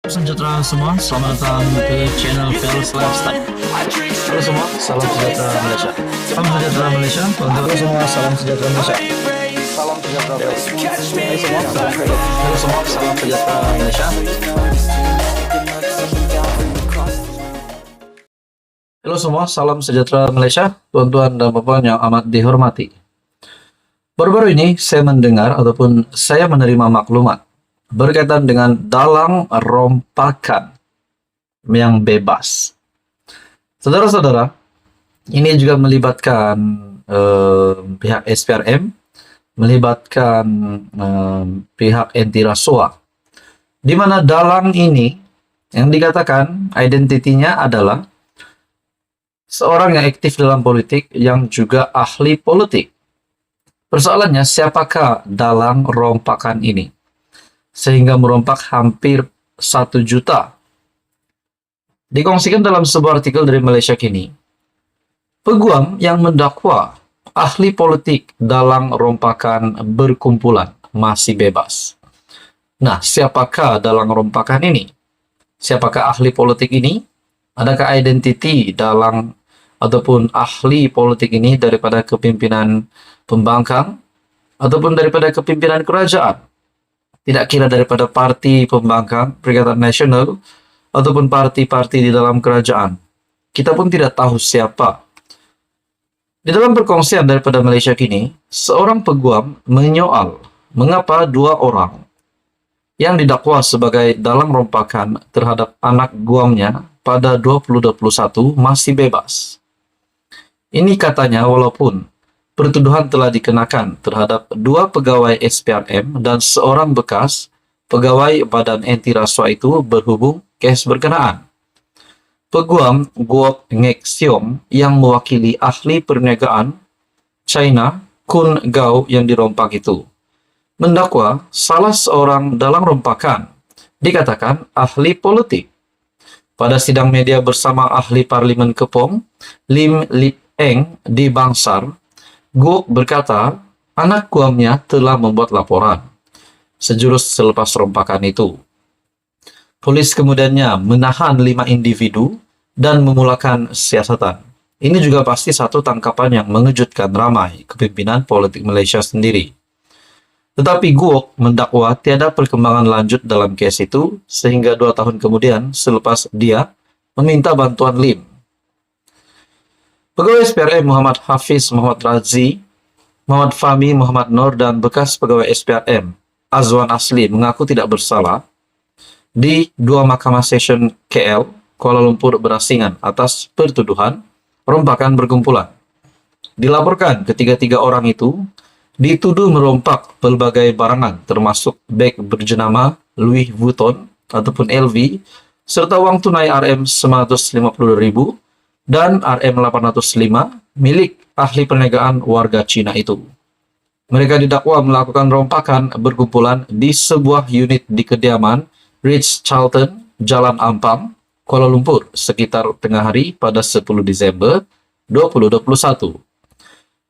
Sejahtera semua, selamat datang ke channel Fels Lifestyle. Halo semua, salam sejahtera Malaysia. Salam sejahtera Malaysia. Halo semua, salam sejahtera Malaysia. Salam sejahtera Malaysia. Halo semua, salam sejahtera Malaysia. Halo semua, salam sejahtera Malaysia. Tuan-tuan dan puan yang amat dihormati. Baru-baru ini saya mendengar ataupun saya menerima maklumat berkaitan dengan dalang rompakan yang bebas. Saudara-saudara, ini juga melibatkan pihak SPRM, melibatkan pihak anti rasuah, di mana dalang ini yang dikatakan identitinya adalah seorang yang aktif dalam politik yang juga ahli politik. Persoalannya, siapakah dalang rompakan ini? Sehingga merompak hampir 1 juta. Dikongsikan dalam sebuah artikel dari Malaysia Kini, peguam yang mendakwa ahli politik dalang rompakan berkumpulan masih bebas. Nah, siapakah dalang rompakan ini? Siapakah ahli politik ini? Adakah identiti dalang ataupun ahli politik ini daripada kepimpinan pembangkang ataupun daripada kepimpinan kerajaan? Tidak kira daripada parti pembangkang, Perikatan Nasional, ataupun parti-parti di dalam kerajaan. Kita pun tidak tahu siapa. Di dalam perkongsian daripada Malaysia Kini, seorang peguam menyoal mengapa 2 orang yang didakwa sebagai dalang rompakan terhadap anak guamnya pada 2021 masih bebas. Ini katanya walaupun pertuduhan telah dikenakan terhadap 2 pegawai SPRM dan seorang bekas pegawai Badan Anti Rasuah itu berhubung kes berkenaan. Peguam Guok Ngek Siong yang mewakili ahli perniagaan China Kun Gao yang dirompak itu mendakwa salah seorang dalang rompakan dikatakan ahli politik. Pada sidang media bersama ahli Parlimen Kepong Lim Lip Eng di Bangsar, Guok berkata, anak guamnya telah membuat laporan sejurus selepas rompakan itu. Polis kemudiannya menahan 5 individu dan memulakan siasatan. Ini juga pasti satu tangkapan yang mengejutkan ramai kepimpinan politik Malaysia sendiri. Tetapi Guok mendakwa tiada perkembangan lanjut dalam kes itu sehingga 2 tahun kemudian selepas dia meminta bantuan Lim. Pegawai SPRM Muhammad Hafiz Muhammad Razi, Muhammad Fahmi Muhammad Nur, dan bekas pegawai SPRM Azwan Asli mengaku tidak bersalah di 2 Mahkamah Session KL, Kuala Lumpur berasingan atas pertuduhan rompakan berkumpulan. Dilaporkan ketiga-tiga orang itu dituduh merompak pelbagai barangan termasuk beg berjenama Louis Vuitton ataupun LV, serta uang tunai RM950.000 dan RM805 milik ahli perniagaan warga Cina itu. Mereka didakwa melakukan rompakan berkumpulan di sebuah unit di kediaman Ritz-Carlton, Jalan Ampang, Kuala Lumpur, sekitar tengah hari pada 10 Desember 2021.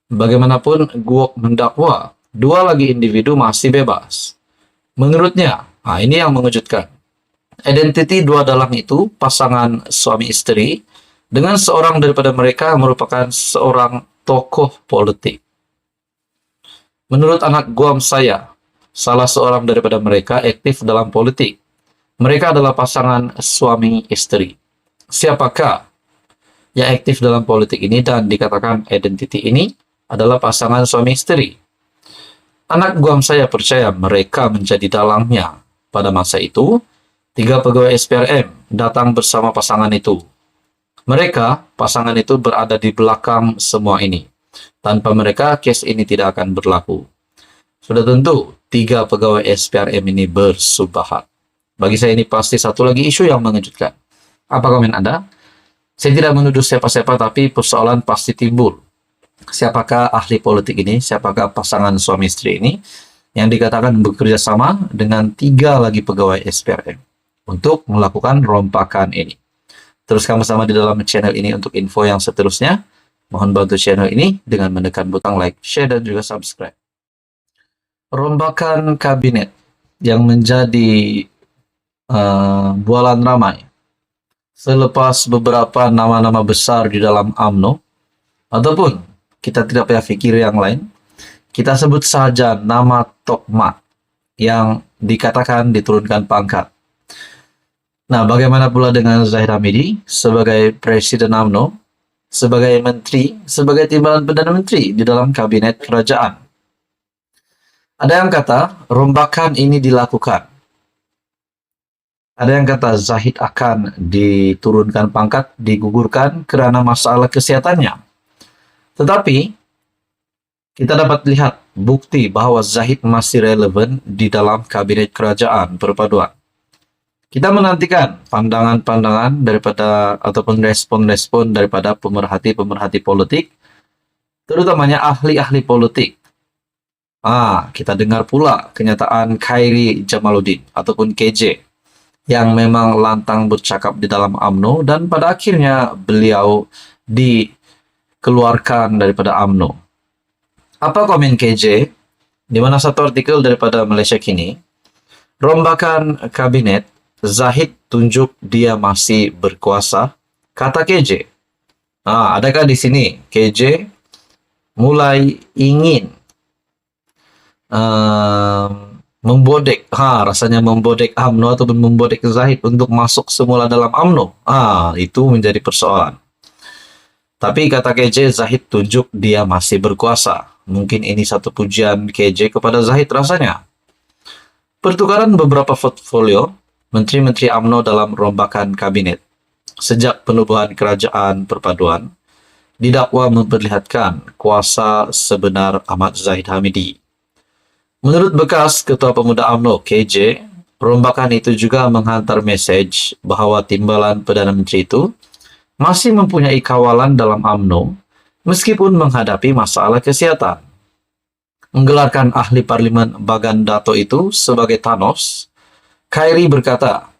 Bagaimanapun, Guok mendakwa 2 lagi individu masih bebas. Menurutnya, ini yang mengejutkan. Identiti 2 dalang itu pasangan suami istri, dengan seorang daripada mereka merupakan seorang tokoh politik. Menurut anak guam saya, salah seorang daripada mereka aktif dalam politik. Mereka adalah pasangan suami istri. Siapakah yang aktif dalam politik ini dan dikatakan identiti ini adalah pasangan suami istri? Anak guam saya percaya mereka menjadi dalangnya. Pada masa itu, 3 pegawai SPRM datang bersama pasangan itu. Mereka, pasangan itu berada di belakang semua ini. Tanpa mereka, kes ini tidak akan berlaku. Sudah tentu, 3 pegawai SPRM ini bersubahat. Bagi saya ini pasti satu lagi isu yang mengejutkan. Apa komen Anda? Saya tidak menuduh siapa-siapa, tapi persoalan pasti timbul. Siapakah ahli politik ini? Siapakah pasangan suami istri ini yang dikatakan bekerja sama dengan 3 lagi pegawai SPRM untuk melakukan rompakan ini? Teruskan bersama di dalam channel ini untuk info yang seterusnya. Mohon bantu channel ini dengan menekan butang like, share, dan juga subscribe. Rombakan kabinet yang menjadi bualan ramai. Selepas beberapa nama-nama besar di dalam UMNO, ataupun kita tidak payah pikir yang lain, kita sebut saja nama Tokmat yang dikatakan diturunkan pangkat. Nah, bagaimana pula dengan Zahid Hamidi sebagai Presiden UMNO, sebagai Menteri, sebagai timbalan Perdana Menteri di dalam Kabinet Kerajaan? Ada yang kata rombakan ini dilakukan. Ada yang kata Zahid akan diturunkan pangkat, digugurkan karena masalah kesehatannya. Tetapi, kita dapat lihat bukti bahwa Zahid masih relevan di dalam Kabinet Kerajaan Perpaduan. Kita menantikan pandangan-pandangan daripada ataupun respon-respon daripada pemerhati-pemerhati politik, terutamanya ahli-ahli politik. Kita dengar pula kenyataan Khairi Jamaluddin ataupun KJ yang memang lantang bercakap di dalam UMNO dan pada akhirnya beliau dikeluarkan daripada UMNO. Apa komen KJ? Di mana satu artikel daripada Malaysia Kini, rombakan kabinet, Zahid tunjuk dia masih berkuasa, kata KJ. Adakah di sini KJ mulai ingin membodek, rasanya membodek UMNO ataupun membodek Zahid untuk masuk semula dalam UMNO? Itu menjadi persoalan. Tapi kata KJ, Zahid tunjuk dia masih berkuasa. Mungkin ini satu pujian KJ kepada Zahid rasanya. Pertukaran beberapa portfolio Menteri-Menteri UMNO dalam rombakan kabinet sejak penubuhan Kerajaan Perpaduan didakwa memperlihatkan kuasa sebenar Ahmad Zahid Hamidi. Menurut bekas Ketua Pemuda UMNO KJ, rombakan itu juga menghantar mesej bahwa timbalan Perdana Menteri itu masih mempunyai kawalan dalam UMNO meskipun menghadapi masalah kesihatan. Menggelarkan ahli parlimen Bagan Dato itu sebagai Thanos, Khairi berkata,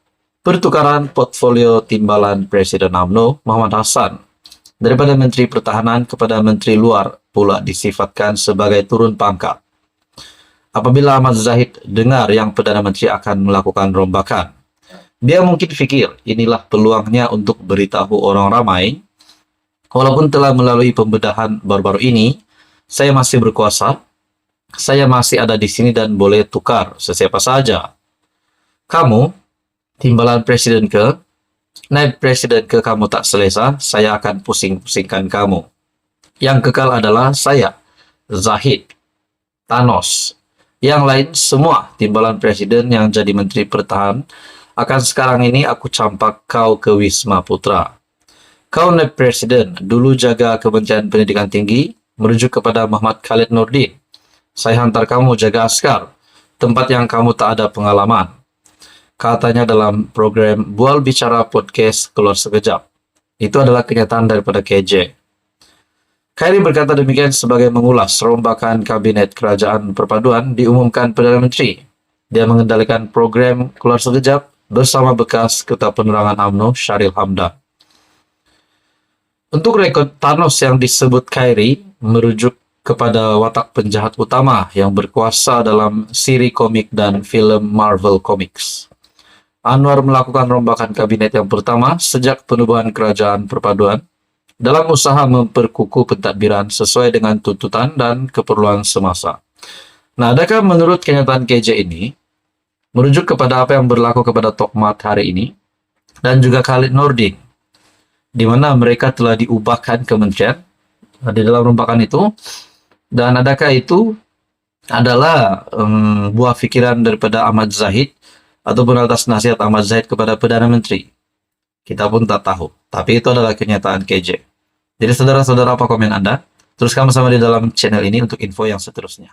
pertukaran portfolio timbalan Presiden UMNO Muhammad Hassan daripada Menteri Pertahanan kepada Menteri Luar pula disifatkan sebagai turun pangkat. Apabila Ahmad Zahid dengar yang Perdana Menteri akan melakukan rombakan, dia mungkin fikir inilah peluangnya untuk beritahu orang ramai, walaupun telah melalui pembedahan baru-baru ini, saya masih berkuasa, saya masih ada di sini dan boleh tukar sesiapa saja. Kamu, timbalan presiden ke, naib presiden ke kamu tak selesa, saya akan pusing-pusingkan kamu. Yang kekal adalah saya, Zahid, Thanos. Yang lain semua timbalan presiden yang jadi menteri pertahanan akan sekarang ini aku campak kau ke Wisma Putra. Kau naib presiden, dulu jaga Kementerian Pendidikan Tinggi, merujuk kepada Muhammad Khalid Nordin. Saya hantar kamu jaga askar, tempat yang kamu tak ada pengalaman. Katanya dalam program Bual Bicara Podcast Keluar Sekejap. Itu adalah kenyataan daripada KJ. Khairi berkata demikian sebagai mengulas rombakan Kabinet Kerajaan Perpaduan diumumkan Perdana Menteri. Dia mengendalikan program Keluar Sekejap bersama bekas Ketua Penerangan UMNO Syahril Hamdan. Untuk rekod Thanos yang disebut Khairi merujuk kepada watak penjahat utama yang berkuasa dalam siri komik dan film Marvel Comics. Anwar melakukan rombakan kabinet yang pertama sejak penubuhan Kerajaan Perpaduan dalam usaha memperkukuh pentadbiran sesuai dengan tuntutan dan keperluan semasa. Nah, adakah menurut kenyataan KJ ini merujuk kepada apa yang berlaku kepada Tokmat hari ini dan juga Khalid Nordin, di mana mereka telah diubahkan kementerian di dalam rombakan itu, dan adakah itu adalah buah pikiran daripada Ahmad Zahid ataupun atas nasihat Ahmad Zahid kepada Perdana Menteri? Kita pun tak tahu. Tapi itu adalah kenyataan KJ. Jadi saudara-saudara, apa komen Anda? Teruskan bersama di dalam channel ini untuk info yang seterusnya.